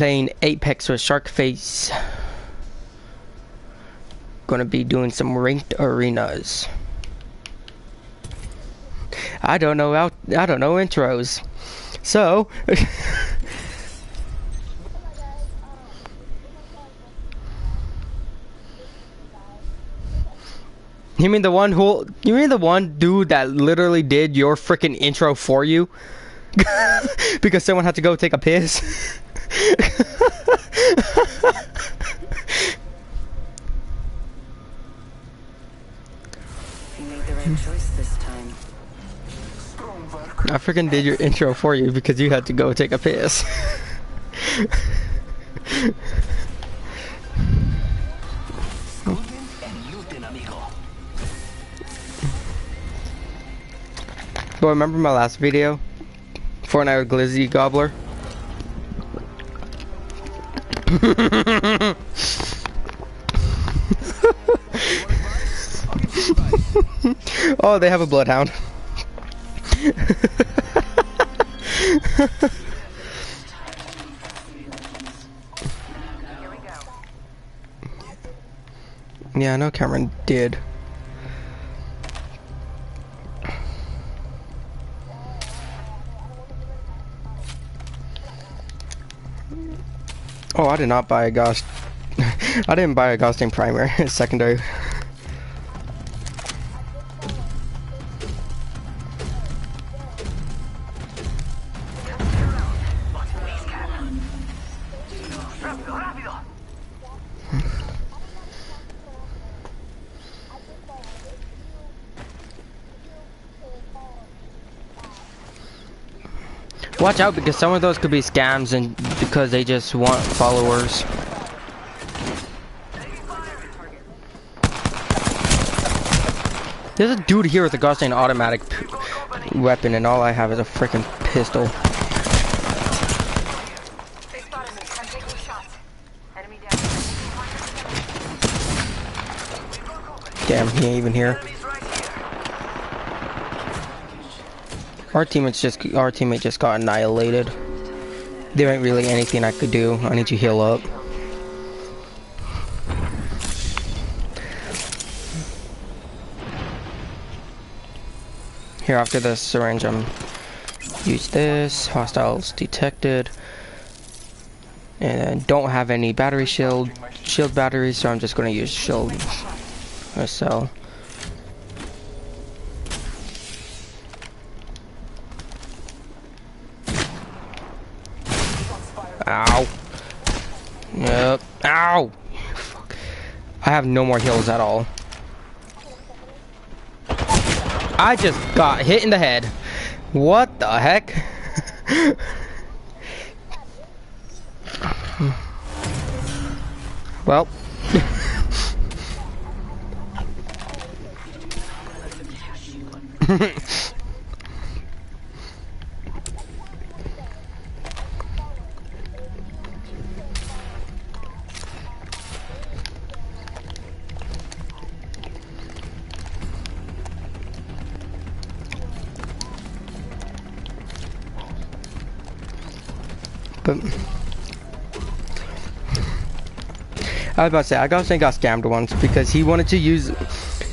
Playing Apex with shsrkfaze. Gonna be doing some ranked arenas. I don't know intros. So you mean the one dude that literally did your freaking intro for you? Because someone had to go take a piss. You made the right choice this time. I freaking did your intro for you because you had to go take a piss. But remember my last video? Fortnite with Glizzy Gobbler? Oh, they have a bloodhound. Yeah, I know Cameron did. Oh, I did not buy a Ghost. I didn't buy a Ghost in primary. It's secondary. Watch out, because some of those could be scams and because they just want followers. There's a dude here with a goddamn automatic weapon and all I have is a freaking pistol. Damn, he ain't even here. Our teammate just got annihilated. There ain't really anything I could do. I need to heal up. Here, after this syringe, use this. Hostiles detected. And don't have any battery shield batteries, so I'm just gonna use shield myself. Ow. Yep. Ow. Fuck. I have no more heals at all. I just got hit in the head. What the heck? Well. But I was about to say, I got scammed once because he wanted to use.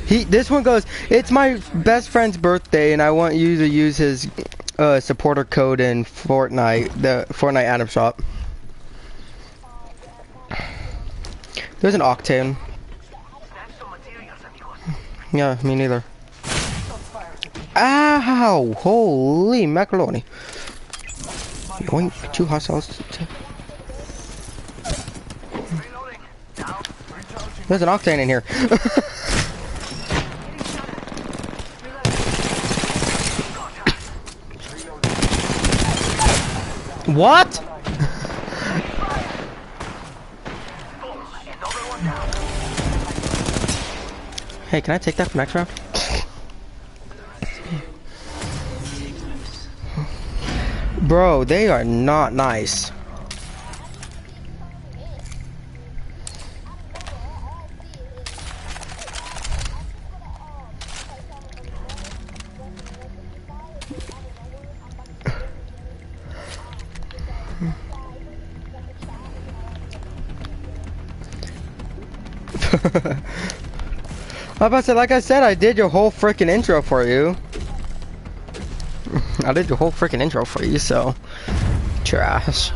This one goes, it's my best friend's birthday and I want you to use his supporter code in Fortnite, the Fortnite Atom Shop. There's an Octane. Yeah, me neither. Ow! Holy macaroni. Yoink, 2 hostiles. There's an Octane in here. What? Hey, can I take that for next round? Bro, they are not nice. I was about to say, like I said, I did your whole freaking intro for you. I did your whole freaking intro for you, so trash.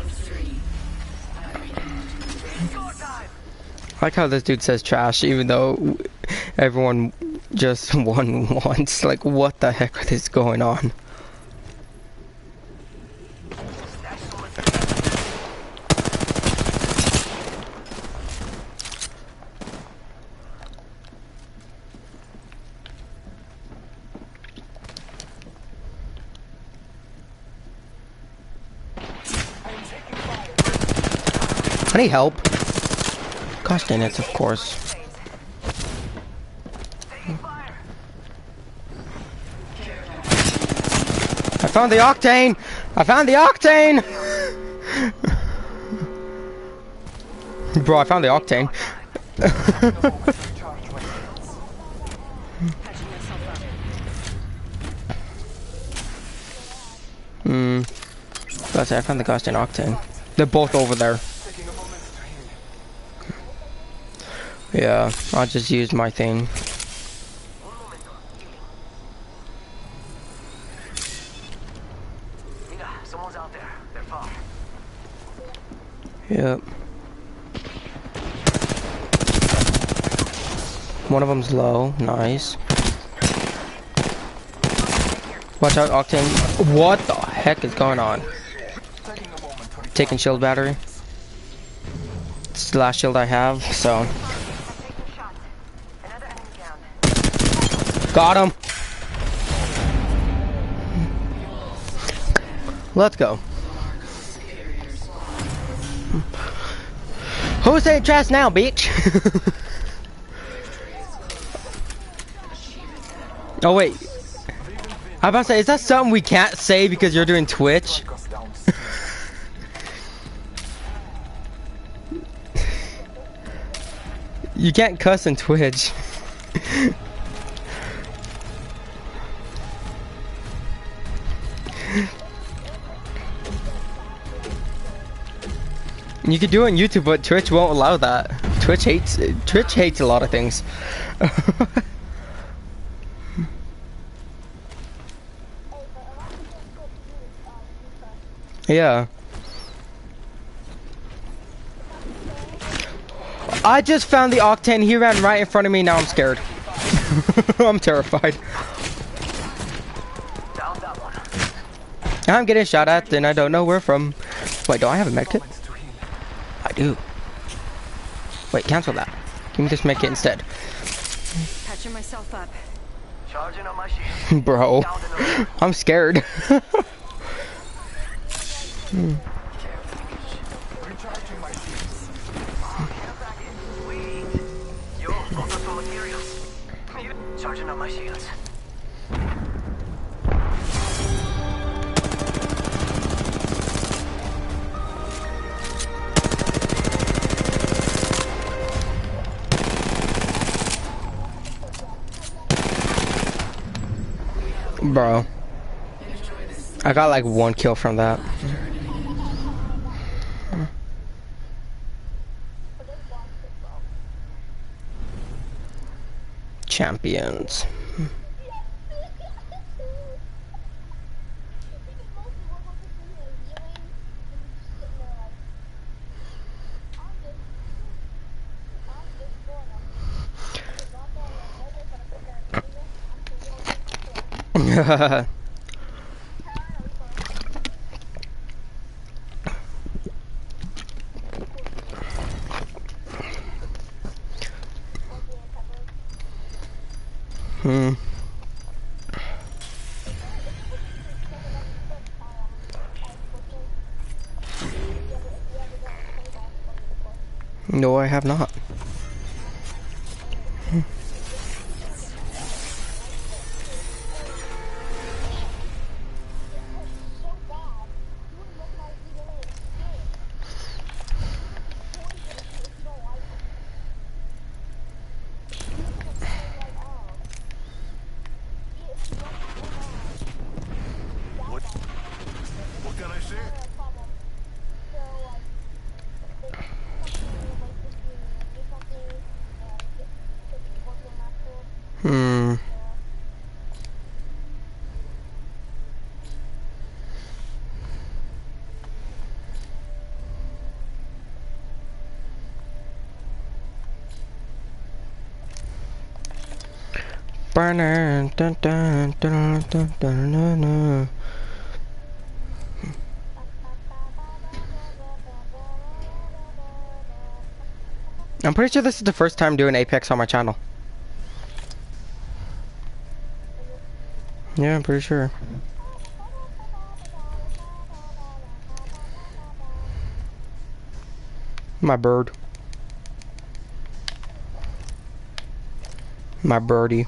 I like how this dude says trash, even though everyone just won once. Like, what the heck is going on? I need help. Gosh dang it, of course. I found the octane! I found the octane! Bro, I found the octane. That's it, I found the gosh dang octane. They're both over there. Yeah, I'll just use my thing. Someone's out there. They're far. Yep. One of them's low. Nice. Watch out, Octane. What the heck is going on? Taking shield battery. It's the last shield I have, so. Got him. Let's go. Who's saying trash now, bitch? Oh wait. I'm about to say, is that something we can't say because you're doing Twitch? You can't cuss in Twitch. You could do it on YouTube, but Twitch won't allow that. Twitch hates a lot of things. Yeah. I just found the Octane. He ran right in front of me. Now I'm scared. I'm terrified. I'm getting shot at, and I don't know where from. Wait, do I have a medkit? I do. Wait, cancel that. Give me this medkit instead. Patching myself up. Charging on my shield. Bro, I'm scared. Charging on my shields. Bro, I got like 1 kill from that. Champions. No, I have not. What can I say? Burner. Dun, dun, dun, dun, dun, dun, dun. I'm pretty sure this is the first time doing Apex on my channel. Yeah, I'm pretty sure. My bird. My birdie.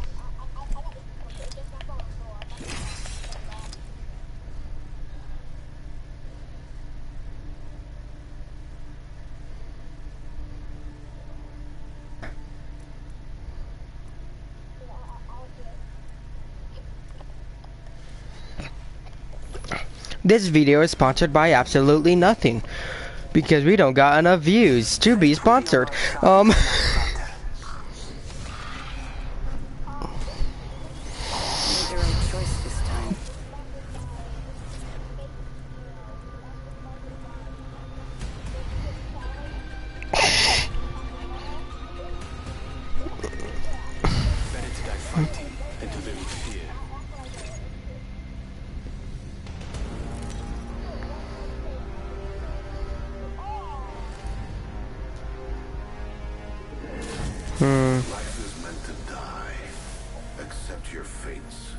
This video is sponsored by absolutely nothing. Because we don't got enough views to be sponsored. Made the right choice this time. Better to die fighting than to live with fear. Life is meant to die. Accept your fates.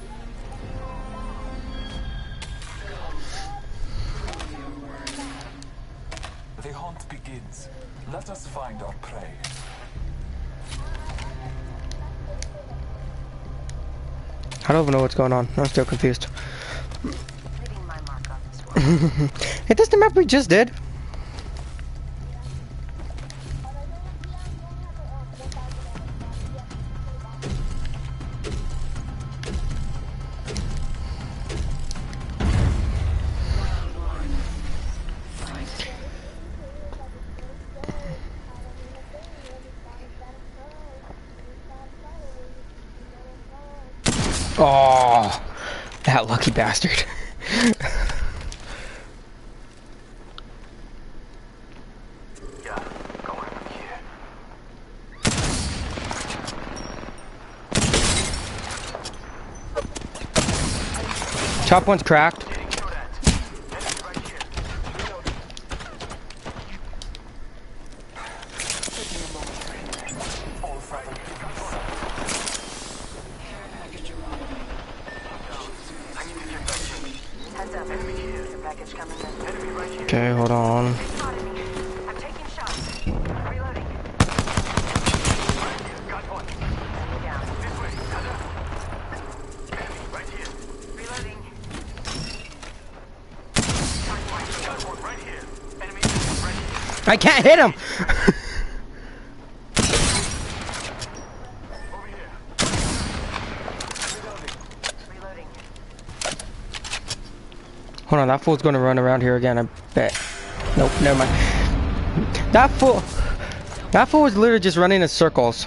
The hunt begins. Let us find our prey. I don't even know what's going on. I'm still confused. Leaving my mark on this world. Hey, that's the map we just did. Oh, that lucky bastard. Yeah, going from here. Top one's cracked. Getting killed at. Enemy right here. All fighting begins. Heads up. There's a package coming in. Enemy right here. Okay, hold on. Spotted me. I'm taking shots. Reloading. Got one. Enemy down. This way. Enemy right here. Reloading. Got one right here. Enemy right here. I can't hit him. Over here. Reloading. Hold on, that fool's gonna run around here again, I bet. Nope, never mind. That fool was literally just running in circles.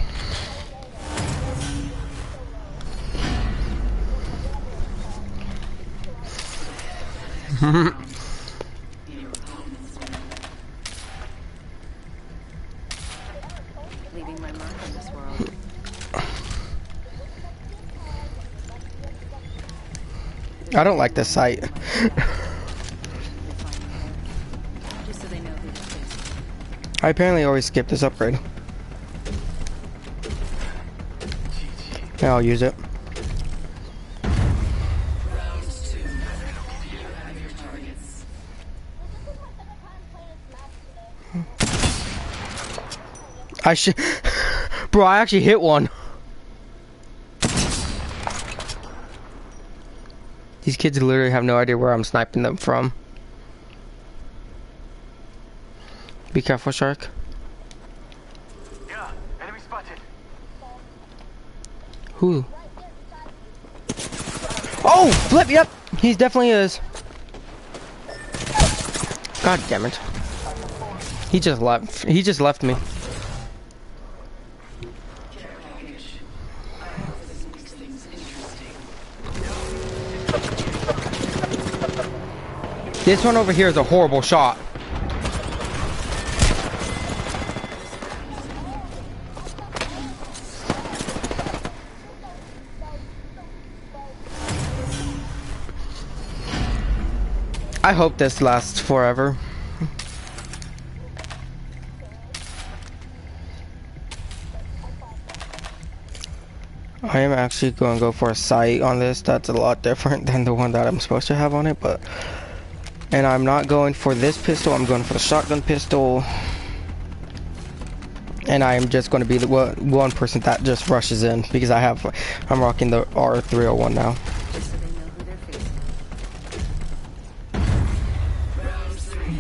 Leaving my mark on this world. I don't like this site. Just so they know who to face. I apparently always skip this upgrade. Yeah, I'll use it. I should... Bro, I actually hit one. These kids literally have no idea where I'm sniping them from. Be careful, Shark. Yeah, enemy spotted. Who? Oh! Flip, yep! He definitely is. God damn it. He just left. He just left me. This one over here is a horrible shot. I hope this lasts forever. I am actually going to go for a sight on this. That's a lot different than the one that I'm supposed to have on it, but... And I'm not going for this pistol, I'm going for the shotgun pistol. And I am just going to be the one person that just rushes in, because I'm rocking the R301 now. Just so they know who they're facing. Round 3.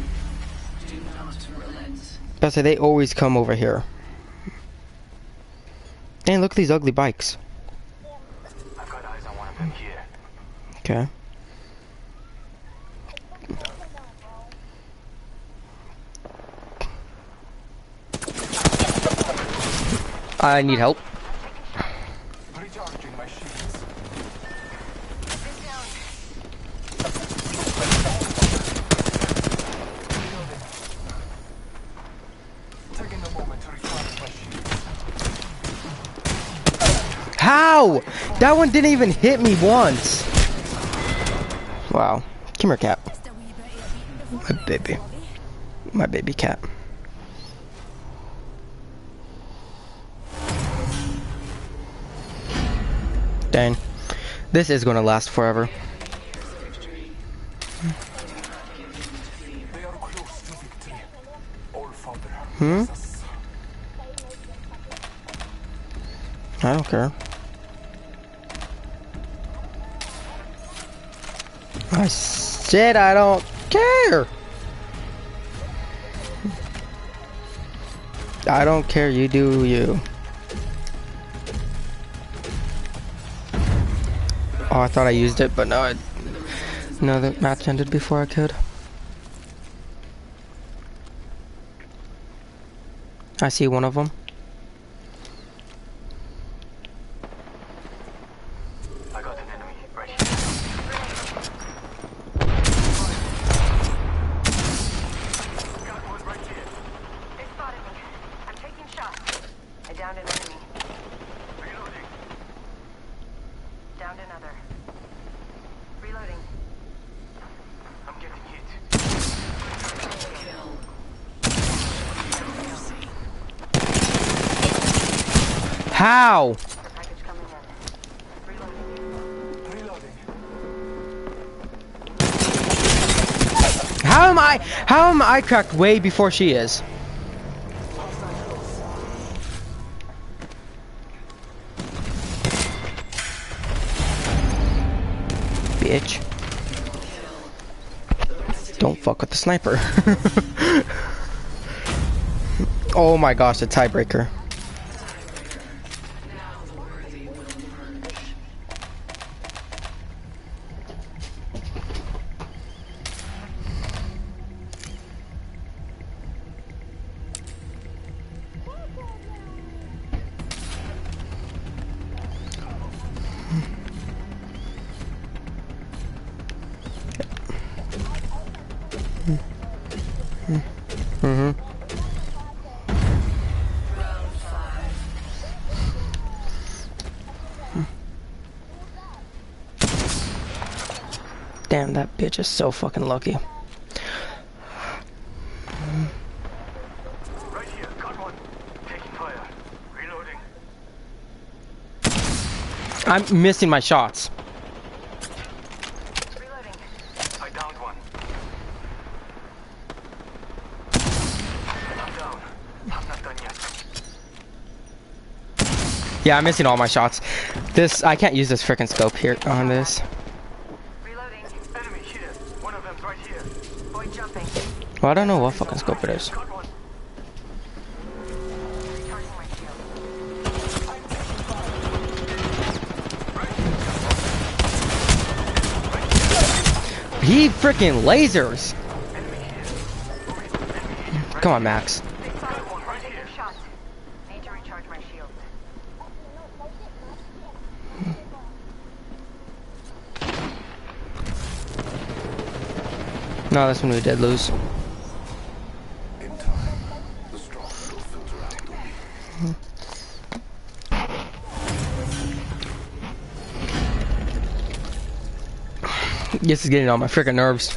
Do not relent. I say they always come over here. And look at these ugly bikes. I've got eyes on one of them here. Okay. I need help. Recharging my shields. Reloading. Taking a moment to recharge my shields. How? That one didn't even hit me once. Wow. Come here, cat. My baby. My baby cat. Dang. This is gonna last forever. They are close to victory. All Father. Hmm? Jesus. I don't care. I said I don't care. I don't care, you do you. Oh, I thought I used it, but no, the match ended before I could. I see one of them. I got an enemy right here. Got one right here. They spotted me. I'm taking shots. I downed an enemy. Reloading. Downed another. Reloading. I'm getting hit. How? The package coming in. Reloading. Reloading. How am I cracked way before she is? Bitch. Don't fuck with the sniper. Oh my gosh, the tiebreaker. Now the worthy will emerge. Mm-hmm. Round 5. Damn, that bitch is so fucking lucky. Right here. Got one. Taking fire. Reloading. I'm missing my shots. Reloading. I downed one. I'm down. I'm not done yet. Yeah, I'm missing all my shots. I can't use this freaking scope here on this. Reloading. Enemy here. One of them's right here. Boy jumping. Well, I don't know what fucking scope it is. Got one. Recharging my shield. He freaking lasers. Come on, Max. They spotted me. I'm taking shots. Need to recharge my shield. No, that's when we did lose. In time, the strong will filter out the weak. This is getting on my freaking nerves.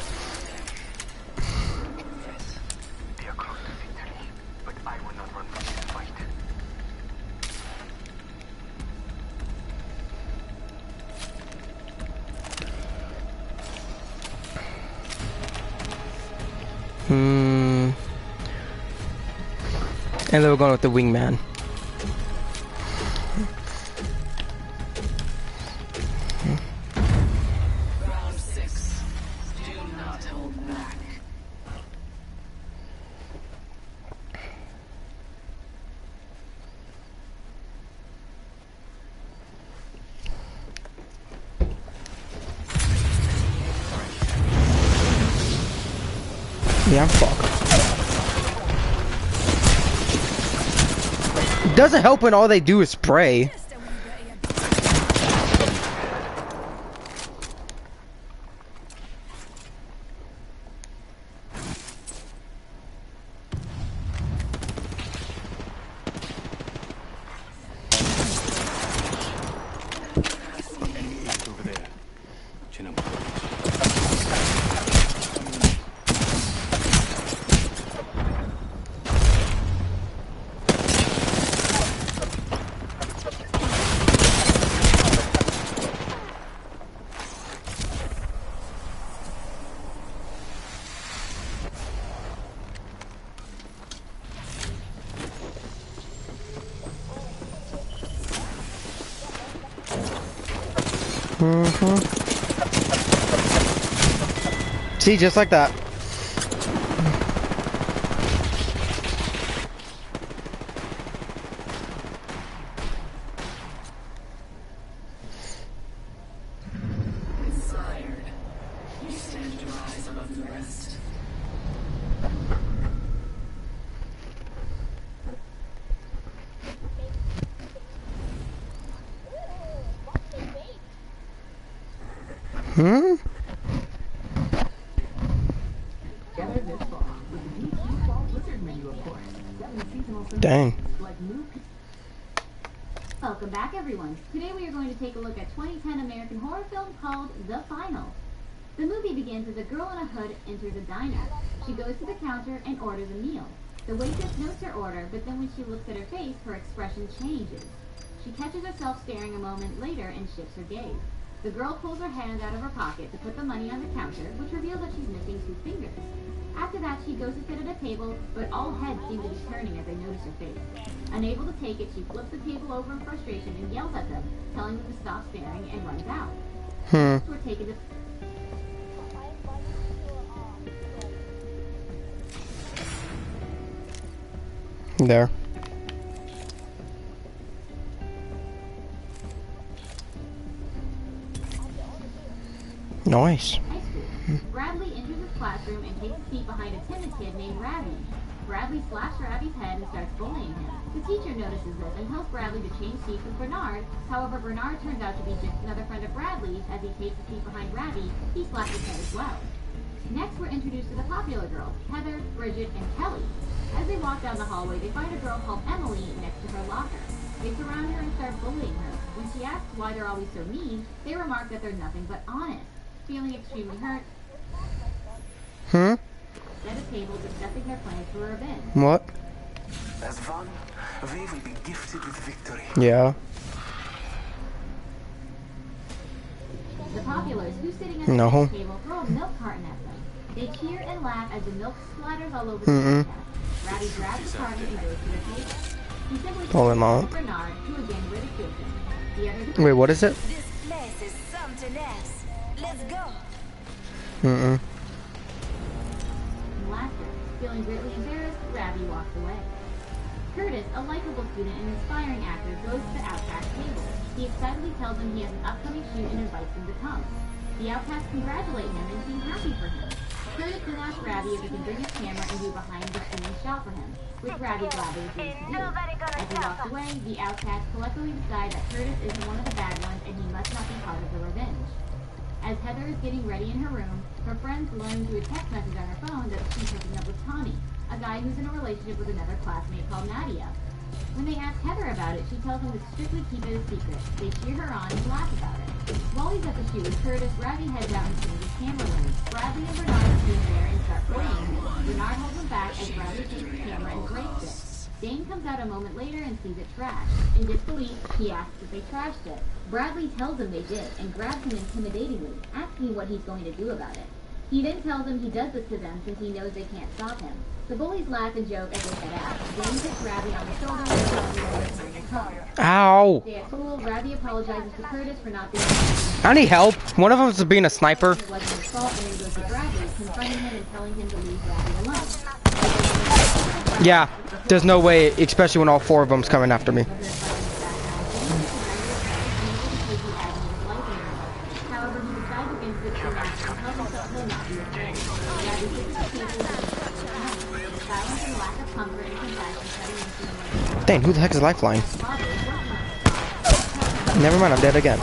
And then we're going with the wingman. Round 6. Do not hold back. Yeah, I'm fucked. Doesn't help when all they do is spray. See, just like that. Inspired. You stand to rise above the rest. Hmm? Dang. Welcome back, everyone. Today we are going to take a look at 2010 American horror film called The Final. The movie begins as a girl in a hood enters a diner. She goes to the counter and orders a meal. The waitress notes her order, but then when she looks at her face, her expression changes. She catches herself staring a moment later and shifts her gaze. The girl pulls her hand out of her pocket to put the money on the counter, which reveals that she's missing 2 fingers. After that, she goes to sit at a table, but all heads seem to be turning as they notice her face. Unable to take it, she flips the table over in frustration and yells at them, telling them to stop staring, and runs out. We're taken to... There. Nice. high school. Bradley enters his classroom and takes a seat behind a timid kid named Ravi. Bradley slaps Ravi's head and starts bullying him. The teacher notices this and tells Bradley to change seats with Bernard. However, Bernard turns out to be just another friend of Bradley's. As he takes a seat behind Ravi, he slaps his head as well. Next, we're introduced to the popular girls, Heather, Bridget, and Kelly. As they walk down the hallway, they find a girl called Emily next to her locker. They surround her and start bullying her. When she asks why they're always so mean, they remark that they're nothing but honest. Feeling extremely hurt, at a table discussing their plans for revenge. What? As one, we will be gifted with victory. Yeah. The populars, who's sitting at No. the table, throw a milk carton at them. They cheer and laugh as the milk splatters all over the podcast. Ravi grabs the carton and goes to the table. He simply Pull him out. Bernard, who again ridicules him. The other Wait, what is it? This place is something else. Let's go. laughter. Feeling greatly embarrassed, Ravi walks away. Curtis, a likable student and inspiring actor, goes to the Outcast table. He excitedly tells them he has an upcoming shoot and invites them to come. The Outcasts congratulate him and seem happy for him. Curtis then asks Ravi if he can bring his camera and do a behind-the-scenes shot for him, which Ravi gladly agrees to do. As he walks away, the Outcasts collectively decide that Curtis isn't one of the bad ones and he must not be part of the revenge. As Heather is getting ready in her room, her friends learn through a text message on her phone that she's hooking up with Tommy, a guy who's in a relationship with another classmate called Nadia. When they ask Heather about it, she tells them to strictly keep it a secret. They cheer her on and laugh about it. While he's at the shoot with Curtis, Ravi heads out and changes camera lens. Bradley and Bernard are seen there and start bullying him. Bernard holds him back as Bradley takes the camera and breaks it. Dane comes out a moment later and sees it trashed. In disbelief, he asks if they trashed it. Bradley tells him they did and grabs him intimidatingly, asking what he's going to do about it. He then tells them he does this to them since he knows they can't stop him. The bullies laugh and joke as they head out. Dane hits Ravi on the shoulder and tells him that they're trying to come. Ow! They at school, Ravi apologizes to Curtis for not being I need help. One of them is being a sniper. It wasn't his fault, and then goes to Bradley, confronting him and telling him to leave Ravi alone. Yeah, there's no way, especially when all 4 of them's coming after me. However, he decides against it and tells himself he'll not be afraid. Ravi sits at the table with his silence and lack of comfort and compassion cutting into him. Dang, who the heck is Lifeline? Never mind, I'm dead again.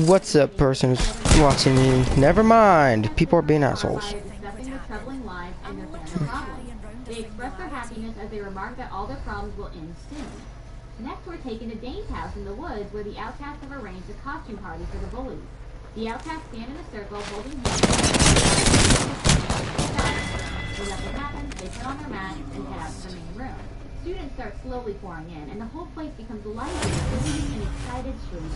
What's up, person who's watching me? Never mind. People are being assholes. Discussing their troubling lives and their family problems. They express their happiness as they remark that all their problems will end soon. Next, we're taken to Dane's house in the woods where the outcasts have arranged a costume party for the bullies. The outcasts stand in a circle holding hands. When nothing happens, they put on their masks and head out to the main room. Students start slowly pouring in, and the whole place becomes lively, with an excited screaming.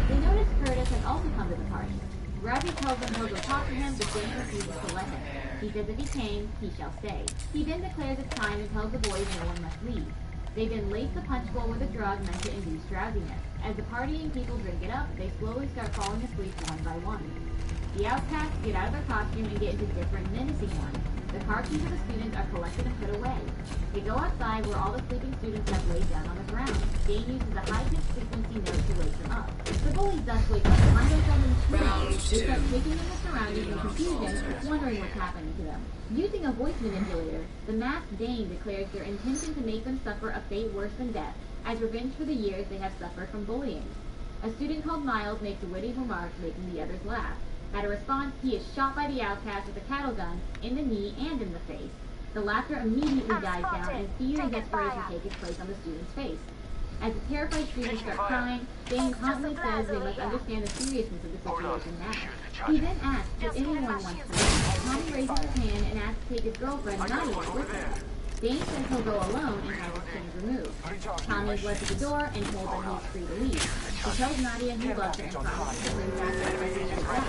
They notice Curtis has also come to the party. Ravi tells them he'll go talk to him, but Dane refuses to let him. He says if he came, he shall stay. He then declares it's time and tells the boys no one must leave. They then lace the punch bowl with a drug meant to induce drowsiness. As the partying people drink it up, they slowly start falling asleep one by one. The outcasts get out of their costume and get into different menacing ones. The car keys of the students are collected and put away. They go outside where all the sleeping students have laid down on the ground. Dane uses a high-pitched frequency note to wake them up. The bullies thus wake up, find themselves in the street. They start taking in the surroundings in confusion, wondering what's happening to them. Using a voice manipulator, the masked Dane declares their intention to make them suffer a fate worse than death, as revenge for the years they have suffered from bullying. A student called Miles makes a witty remark, making the others laugh. At a response, he is shot by the outcast with a cattle gun, in the knee and in the face. The laughter immediately dies down, and fear and desperation take its place on the student's face. As the terrified students start crying, Dane calmly says they must understand the seriousness of the situation now. He then asks if anyone wants to leave. Tommy raises his hand and asks to take his girlfriend, Nadia, with him. Dane says he'll go alone and has his chains removed. Tommy is led to the door and told that he's free to leave. He tells Nadia he loves her and promises to bring back her when she gets out.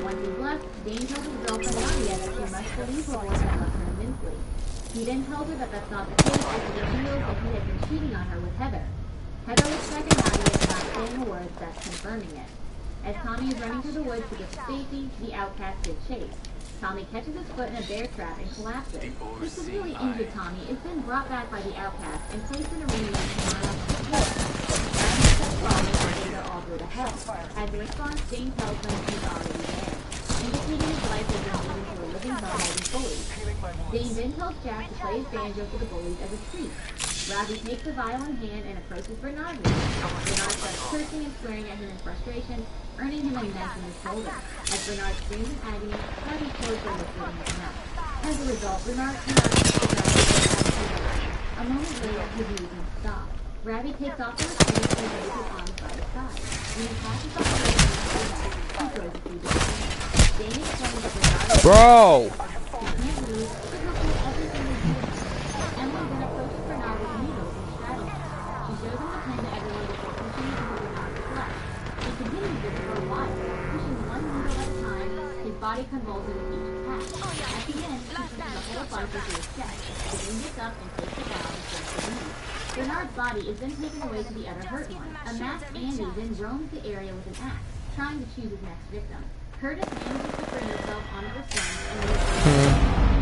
Once he's left, Dane tells his girlfriend Nadia that she must believe her boyfriend loves her immensely. He then tells her that that's not the case as he reveals that he has been cheating on her with Heather. Heather looks back at Nadia and not saying a word, thus confirming it. As Tommy is running through the woods to get to safety, the outcast gives chase. Tommy catches his foot in a bear trap and collapses. This severely injured Tommy is then brought back by the outcast and placed in a room next to Miles on the floor. Ravi starts falling and they are all go to hell. As a response, Dane tells them he's already there, indicating his life has been made into a living hell by these bullies. Dane then tells Jack to play his banjo for the bullies as a treat. Ravi takes the viol in hand and approaches Bernard. Bernard starts cursing and swearing at him in frustration, earning him a knife in his shoulder. As Bernard screams in agony, Ravi closes the liquid in his mouth. As a result, Bernard cannot A moment later, his movements stop. Ravi takes off the restraints and lays his arms by his side. When he passes off the leg, he throws it through the ground. Dane explains that Bernard Bro! can't move, but he'll do everything he can. Emily then approaches Bernard with needles and straddles him. She shows him the pen to everyone before pushing it into Bernard's flesh. He continues this for a while, pushing one needle at a time, his body convulsing with each pass. At the end, he pushes a whole bunch into his chest. The Dane gets up and takes the valve and starts to leave. Bernard's body is then taken away to the other hurt one. A masked Andy then roams the area with an axe, trying to choose his next victim. Curtis manages to free himself onto the stones and leaves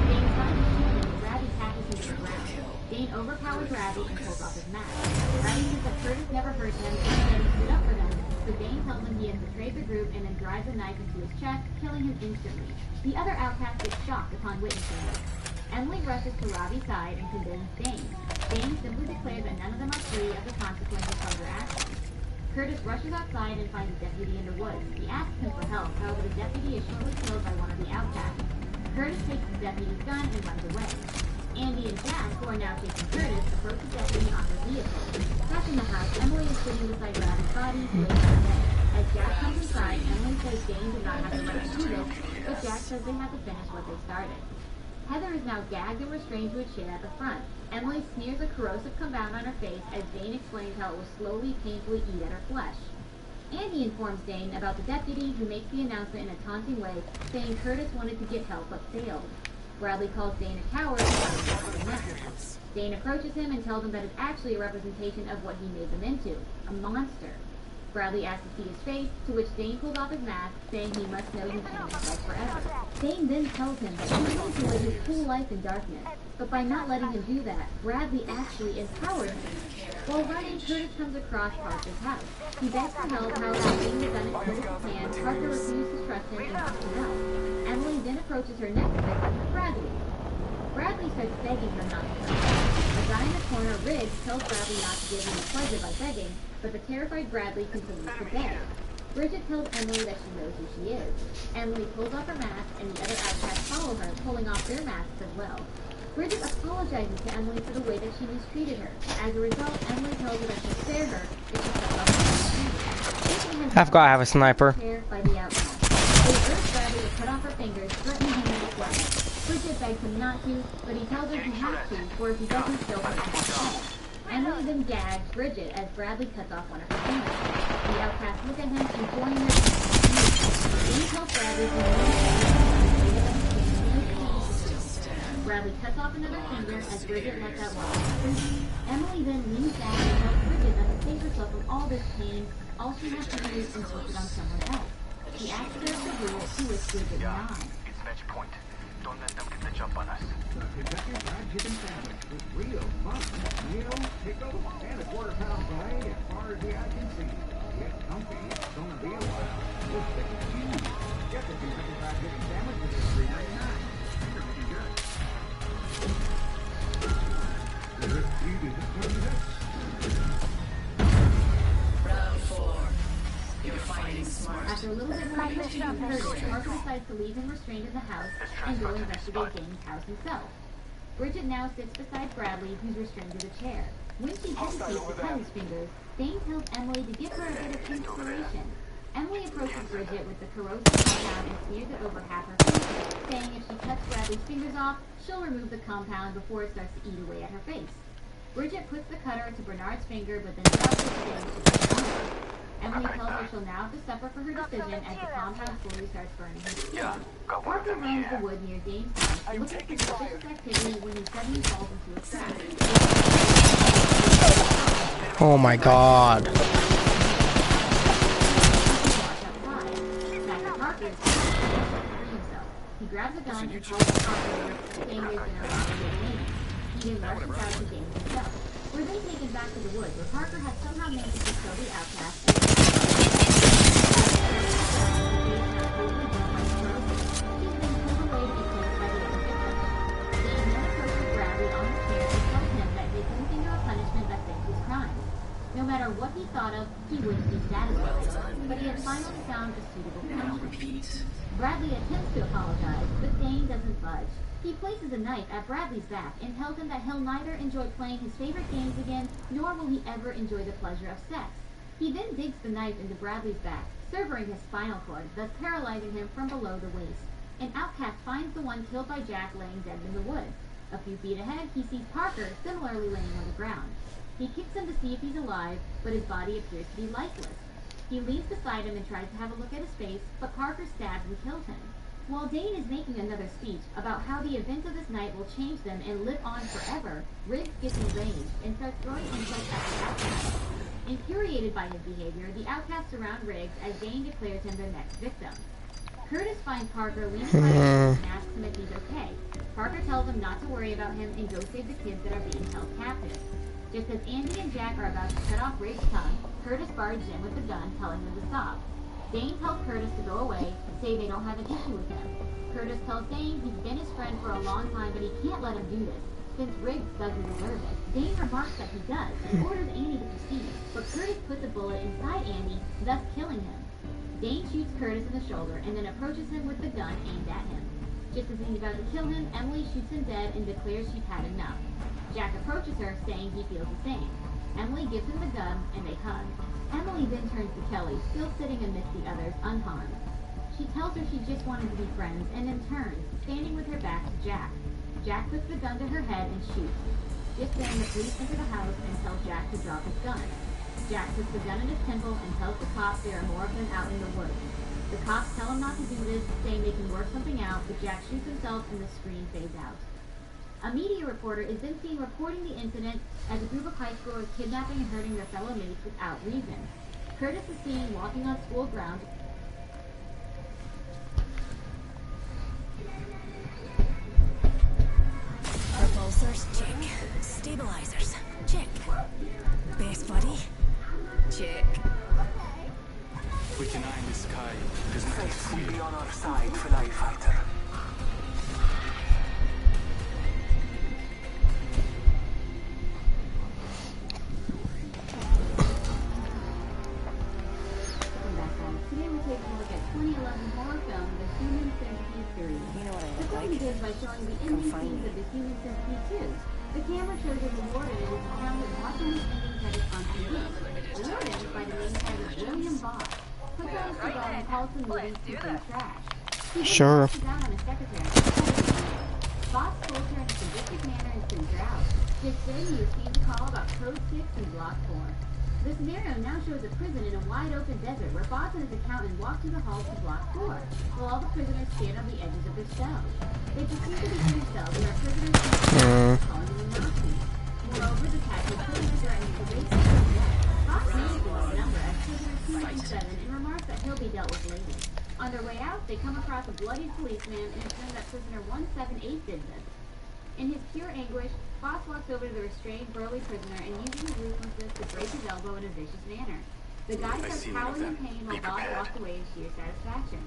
Dane tries to shoot him, but Ravi catches him to the ground. Dane overpowers Ravi and pulls off his mask. Ravi thinks that Curtis never hurt him and instead he stood up for them, so Dane tells him he has betrayed the group and then drives a knife into his chest, killing him instantly. The other outcast gets shocked upon witnessing this. Emily rushes to Ravi's side and condemns Dane. Dane simply declares that none of them are free of the consequences of their actions. Curtis rushes outside and finds a deputy in the woods. He asks him for help, however the deputy is shortly killed by one of the outcasts. Curtis takes the deputy's gun and runs away. Andy and Jack, who are now chasing Curtis, approach the deputy on their vehicle. Back in the house, Emily is sitting beside Ravi's body, laying on bed. As Jack comes inside, Emily says Dane did not have the right to do this, but Jack says they have to finish what they started. Heather is now gagged and restrained to a chair at the front. Emily smears a corrosive compound on her face as Dane explains how it will slowly, painfully eat at her flesh. Andy informs Dane about the deputy, who makes the announcement in a taunting way, saying Curtis wanted to get help but failed. Bradley calls Dane a coward and tells him to next. Dane approaches him and tells him that it's actually a representation of what he made them into, a monster. Bradley asks to see his face, to which Dane pulls off his mask, saying he must know he changed his life forever. Dane then tells him that he wants to live his cool life in darkness, but by not letting him do that, Bradley actually empowered him. While running, Curtis comes across Parker's house. He begs for help, however, seeing the gun in Curtis' hand, Parker refuses to trust him and knocks him out. Emily then approaches her next victim, Bradley. Bradley starts begging her not to touch him. A guy in the corner, Riggs, tells Bradley not to give him the pleasure by begging, but the terrified Bradley continues to beg. Bridget tells Emily that she knows who she is. Emily pulls off her mask, and the other outcasts follow her, pulling off their masks as well. Bridget apologizes to Emily for the way that she mistreated her. As a result, Emily tells her that she'll spare her if she cuts off her fingers. I've got to have a sniper. By the outcast. They urge Bradley to cut off her fingers, threatening him with life. Bridget begs him not to, but he tells her he has to, for if he doesn't, she'll cut off his head. Emily then gags Bridget as Bradley cuts off one of her fingers. The outcasts look at him and join their Then he tells Bradley Bradley cuts off another finger as Bridget lets out one. Emily then leans down and tells Bridget that to save herself from all this pain, all she has to do is inflict it on someone else. He asks her to do it, to which Bridget nods. It's match point. Don't let them get the jump on us. Kentucky Fried Chicken sandwich with real mutton, meal, pickle, and a quarter-pound filet as far as the eye can see. Get comfy. It's gonna be a while. We'll stick it to you. Get the Kentucky Fried Chicken sandwich for just $3.99. You're looking good. Round 4. You're fighting smart. After a little bit more discussion with Curtis, Parker decides to leave him restrained in the house and go investigate Dane's house himself. Bridget now sits beside Bradley, who's restrained to the chair. When she hesitates to cut his fingers, Dane tells Emily to give her a bit of inspiration. Emily approaches Bridget with the corrosive compound and smears it over half her face, saying if she cuts Bradley's fingers off, she'll remove the compound before it starts to eat away at her face. Bridget puts the cutter to Bernard's finger, but then drops it, saying she doesn't know. Emily tells her she'll now have to suffer for her decision as the compound slowly starts burning her skin. Parker roams the wood near Dane's house and looks at suspicious activity when he suddenly falls into a trap. Oh my god. He grabs a gun and calls the operator, saying there's been a robbery with Dane. He then rushes out to Dane himself. We're then taken back to the woods, where Parker has somehow managed to kill the outcast and she's been pulled away to be killed by the other victims. Dane then approaches Bradley on the chair and tells him that they couldn't think of a punishment that fits his crimes. No matter what he thought of, he wouldn't be satisfied, but he had finally found a suitable punishment. Bradley attempts to apologize, but Dane doesn't budge. He places a knife at Bradley's back and tells him that he'll neither enjoy playing his favorite games again, nor will he ever enjoy the pleasure of sex. He then digs the knife into Bradley's back, severing his spinal cord, thus paralyzing him from below the waist. An outcast finds the one killed by Jack laying dead in the woods. A few feet ahead, he sees Parker similarly laying on the ground. He kicks him to see if he's alive, but his body appears to be lifeless. He leans beside him and tries to have a look at his face, but Parker stabs and kills him. While Dane is making another speech about how the events of this night will change them and live on forever, Riggs gets enraged and starts throwing insults at the outcast. Infuriated by his behavior, the outcasts surround Riggs as Dane declares him their next victim. Curtis finds Parker leaning by him and asks him if he's okay. Parker tells him not to worry about him and go save the kids that are being held captive. Just as Andy and Jack are about to cut off Riggs' tongue, Curtis barges in with the gun, telling them to stop. Dane tells Curtis to go away, say they don't have an issue with him. Curtis tells Dane he's been his friend for a long time, but he can't let him do this, since Riggs doesn't deserve it. Dane remarks that he does, and orders Andy to proceed, but Curtis puts a bullet inside Andy, thus killing him. Dane shoots Curtis in the shoulder, and then approaches him with the gun aimed at him. Just as he's about to kill him, Emily shoots him dead and declares she's had enough. Jack approaches her, saying he feels the same. Emily gives him the gun, and they hug. Emily then turns to Kelly, still sitting amidst the others, unharmed. She tells her she just wanted to be friends, and then turns, standing with her back to Jack. Jack puts the gun to her head and shoots. Just then, the police enter the house and tell Jack to drop his gun. Jack puts the gun in his temple and tells the cops there are more of them out in the woods. The cops tell him not to do this, saying they can work something out, but Jack shoots himself and the screen fades out. A media reporter is then seen reporting the incident as a group of high schoolers kidnapping and hurting their fellow mates without reason. Curtis is seen walking on school grounds. Repulsors, check. Stabilizers, check. Base body, check. With an eye in the sky, there's nothing to Fate will fear. be on our side, Fly Fighter. Today we're taking a look at 2011 horror film, The Human Centipede 3. You know what I The look film like? begins by showing the ending scenes of The Human Centipede 2. The camera shows a warden and his accountant watching the ending credits on TV. The warden, by the name tag of William Boss, puts on his cigar and calls the movie Keeping Trash. He then Sure. passes down on his secretary. Boss pulls her in a sadistic manner and sends her out. Just then, he receives a call about Code 6 and Block 4. The scenario now shows a prison in a wide-open desert where Boss and his accountant walk through the halls to Block 4, while all the prisoners stand on the edges of their cells. They proceed to the inner cells where prisoners calling them Nazis. Moreover, the captive prisoners threatening to rape them to death. Boss knows the number as prisoners 207 and remarks that he'll be dealt with later. On their way out, they come across a bloodied policeman and it's learned that prisoner 178 did this. In his pure anguish, Boss walks over to the restrained, burly prisoner and uses his ruthlessness to break his elbow in a vicious manner. The guy starts howling in pain while Boss walks away in sheer satisfaction.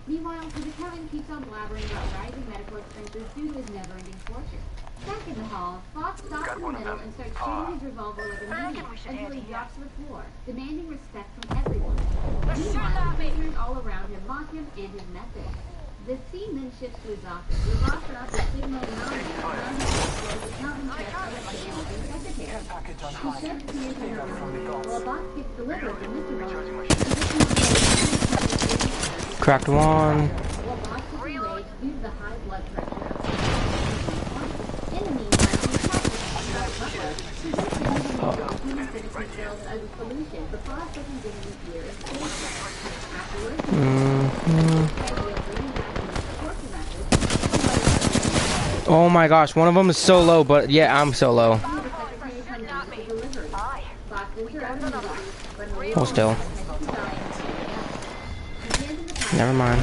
Meanwhile, his accountant keeps on blabbering about rising medical expenses due to his never-ending torture. Back in the hall, Boss stops in the middle and starts shooting his revolver like a maniac until he drops to the floor, demanding respect from everyone. Meanwhile, the prisoners all around him mock him and his methods. The scene then shifts to his office, where Boss drops a signal anonymous around his desk while his accountant checks other signals and secretary. Package on She high. shoves the news in her from the room, gods. while Boss gets delivered from Mr. Boss. Cracked one. While Boss is enraged due to the high blood pressure of in the meantime, the attacker, Butler, suggests using the human centipede cells as a solution, but Boss doesn't give him a year instead. Afterwards, Oh my gosh, one of them is so low, but yeah, I'm so low. Hold still. Never mind.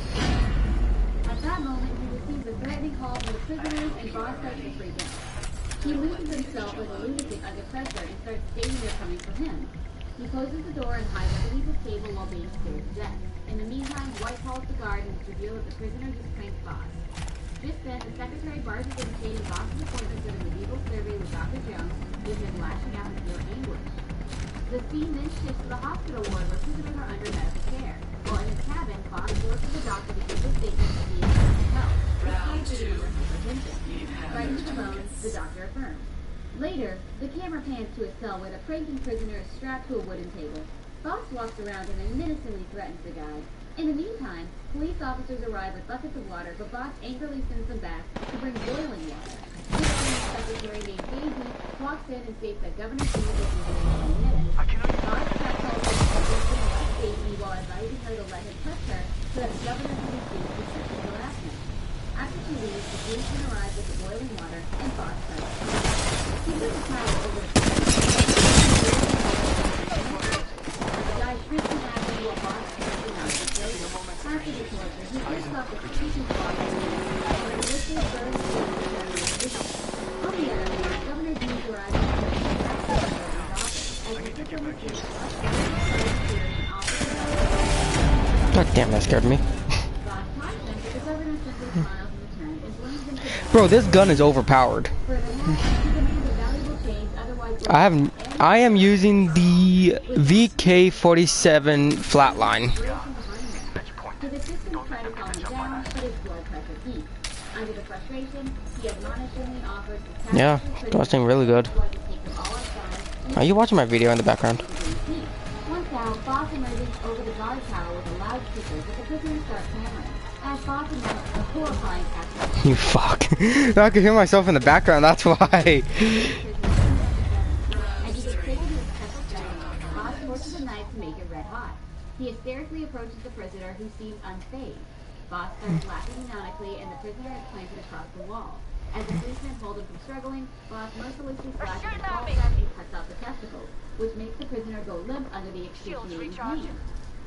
At that moment, he receives a threatening call from the prisoners and Boss starts to freak out. He loses himself like a lunatic under pressure and starts stating they're coming for him. He closes the door and hides underneath his table while being scared to death. In the meantime, White calls the guard and it's revealed that the prisoner just pranked Boss. Just then, the secretary barges in stating Boss's appointment for the medieval survey with Dr. Jones, with him lashing out in pure anguish. The scene then shifts to the hospital ward where prisoners are under medical care. While in his cabin, Boss forces the doctor to give the statement that he is in health, despite being under hypertension. Frightened to the bone, the doctor affirms. Later, the camera pans to a cell where the pranking prisoner is strapped to a wooden table. Boss walks around him and menacingly threatens the guy. In the meantime, police officers arrive with buckets of water, but Boss angrily sends them back to bring boiling water. This time, secretary named Daisy walks in and states that Governor Steve will be there in 20 minutes. Boss checks all the Daisy while advising her to let him touch her so that the governor can be sued for sexual harassment. After she leaves, the policeman arrives with the boiling water and Boss starts. He puts a towel over the guy shrinks in agony while Boss takes him out of the building. After the torture, he takes off the kitchen cloth and initially burns the vision. On the other hand, Governor Dean arrives at the office as he sits on the seat. God damn, that scared me. Boss taunts him, but the governor simply smiles in return and blames him for Bro, this gun is overpowered. furthermore, he demands a valuable change, otherwise I am using the VK-47 flatline. his assistants try to calm him down, but his blood pressure peaks. Under the frustration, he admonishingly offers to Yeah, ghosting really good. to take them all outside and Are you watching my video in the background? Once Now, Boss emerges over the guard tower with a loudspeaker, but the prisoners start clamoring. As Boss announces a horrifying action. You fuck. I can hear myself in the background, that's why. As he gets taken to a special setting, Boss forces a knife to make it red hot. He hysterically approaches the prisoner, who seems unfazed. Boss starts laughing maniacally, and the prisoner is planted across the wall. As the policemen hold him from struggling, Boss mercilessly slashes his ball sack and cuts out the testicles, which makes the prisoner go limp under the excruciating pain.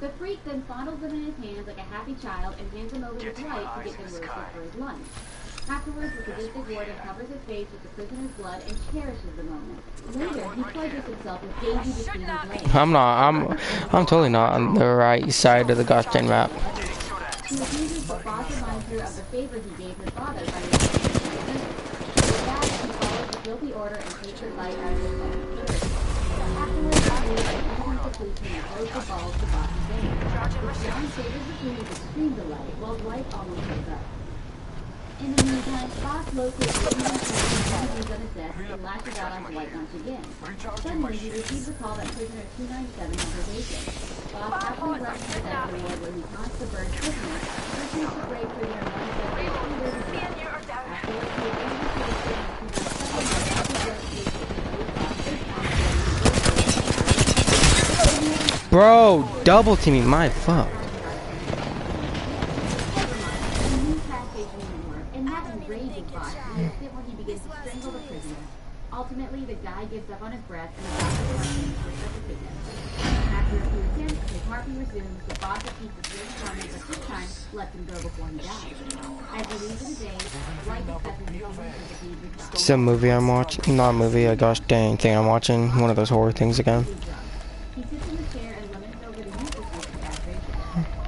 The freak then fondles them in his hands like a happy child and hands them over to Dwight to get them roasted for his lunch. Afterwards, the sadistic warden covers his face with the prisoner's blood and cherishes the moment. Later, he pleasures himself with Daisy between his legs. I'm totally not on the right side of the gosh dang map. He refuses, but Boss reminds her of the favor he gave her father by returning to the prison. With that, he follows the guilty order and takes her life out of his life. Afterwards, Boss leaves and introduces the policeman and throws the balls to Boss's vein. John savors the food with extreme delight, while Dwight almost gives up. In the meantime, Boss locates the human on his desk and lashes out on Dwight once again. Suddenly, he receives a call that prisoner 297 is probation. Boss happily rushes to the center ward where he taunts the burned prisoner, refusing to break prisoner 178. Afterwards, he arranges for the Bro, double teaming my fuck. Ultimately, the guy gives up on his breath and the boss resuscitates him. After a few attempts, his heartbeat resumes, the boss repeats the same comment, but this time lets him go before he dies. As he leaves for the day, Dwight discusses his sympathies with Boss. It's a movie I'm watching, not a movie, a gosh dang thing I'm watching. One of those horror things again. He sits in the chair and laments over the uselessness of castration.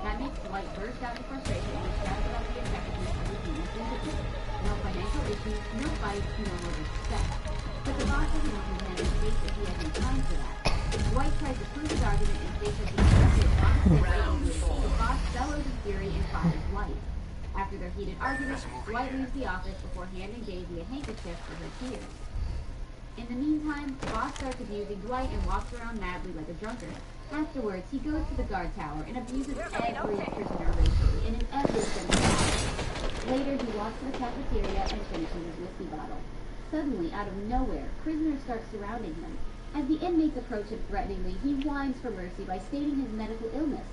That makes Dwight burst out in frustration and shouts about the effectiveness of his human sympathy. No financial issues, no fights, no more disrespect. But the boss doesn't want him to face if he has no time for that. Dwight tries to prove his argument and states that he accepted honestly, the boss bellows in fury and fires Dwight. After their heated argument, Dwight leaves the office before handing Daisy a handkerchief for her tears. In the meantime, the boss starts abusing Dwight and walks around madly like a drunkard. Afterwards, he goes to the guard tower and abuses every prisoner racially and in every sense. Later, he walks to the cafeteria and finishes his whiskey bottle. Suddenly, out of nowhere, prisoners start surrounding him. As the inmates approach him threateningly, he whines for mercy by stating his medical illness.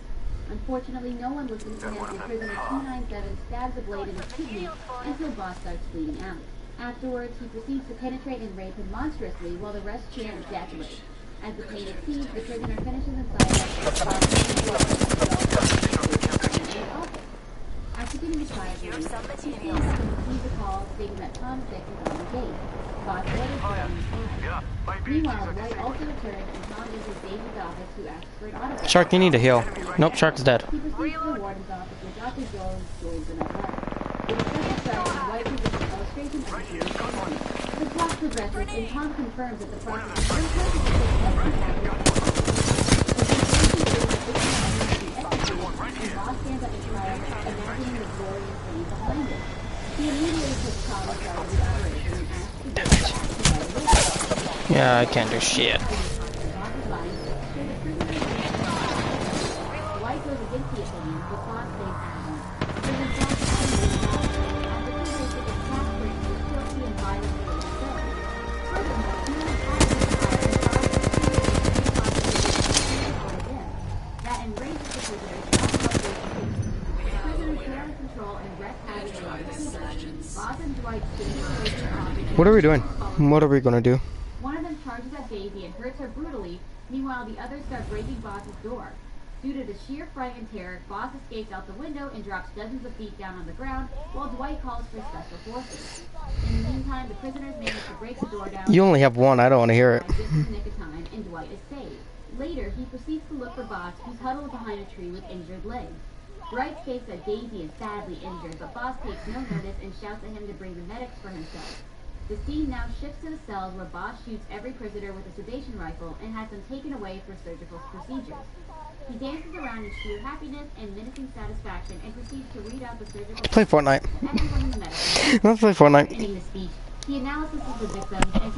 Unfortunately, no one listens to him, and prisoner 297 stabs a blade in his kidney until Boss starts bleeding out. Afterwards, he proceeds to penetrate and rape him monstrously while the rest chant death rate. As the pain exceeds, the prisoner finishes inside After getting a quiet release, he stands up and receives a call stating that Tom Six is on the gate. Boss orders for him inside. Meanwhile, Dwight also returns and Tom enters David's office to ask for an autograph. Shark, you need to heal. Nope, Shark's dead. He proceeds to the warden's office where Dr. Joel joins the next letter. The discussion starts and Dwight presents an illustration of the human family. The plot progresses and Tom confirms that the process is imperfect because and Boss stands up in trial, imagining the glorious scene behind it. He immediately puts Tom in charge of the operation and asks to get back to the Yeah, I can't do shit. Dwight goes against the opinion, but Boss stays adamant. That enrages the prisoners. Prisoners get out of control and wreak havoc on the citizens. Boss and Dwight What are we doing? What are we gonna do? One of them charges at Daisy and hurts her brutally. Meanwhile, the others start breaking Boss's door. Due to the sheer fright and terror, Boss escapes out the window and drops dozens of feet down on the ground, while Dwight calls for special forces. In the meantime, the prisoners manage to break the door down. You only have one, I don't want to hear it. Just in the nick of time, and Dwight is saved. Later, he proceeds to look for Boss, who's huddled behind a tree with injured legs. Dwight states that Daisy is badly injured, but Boss takes no notice and shouts at him to bring the medics for himself. The scene now shifts to the cells where Boss shoots every prisoner with a sedation rifle and has them taken away for surgical procedures. He dances around in sheer happiness and menacing satisfaction and proceeds to read out the surgical Play Fortnite. to everyone in the medical. Let's play Fortnite. Ending the speech, he analyses the victims and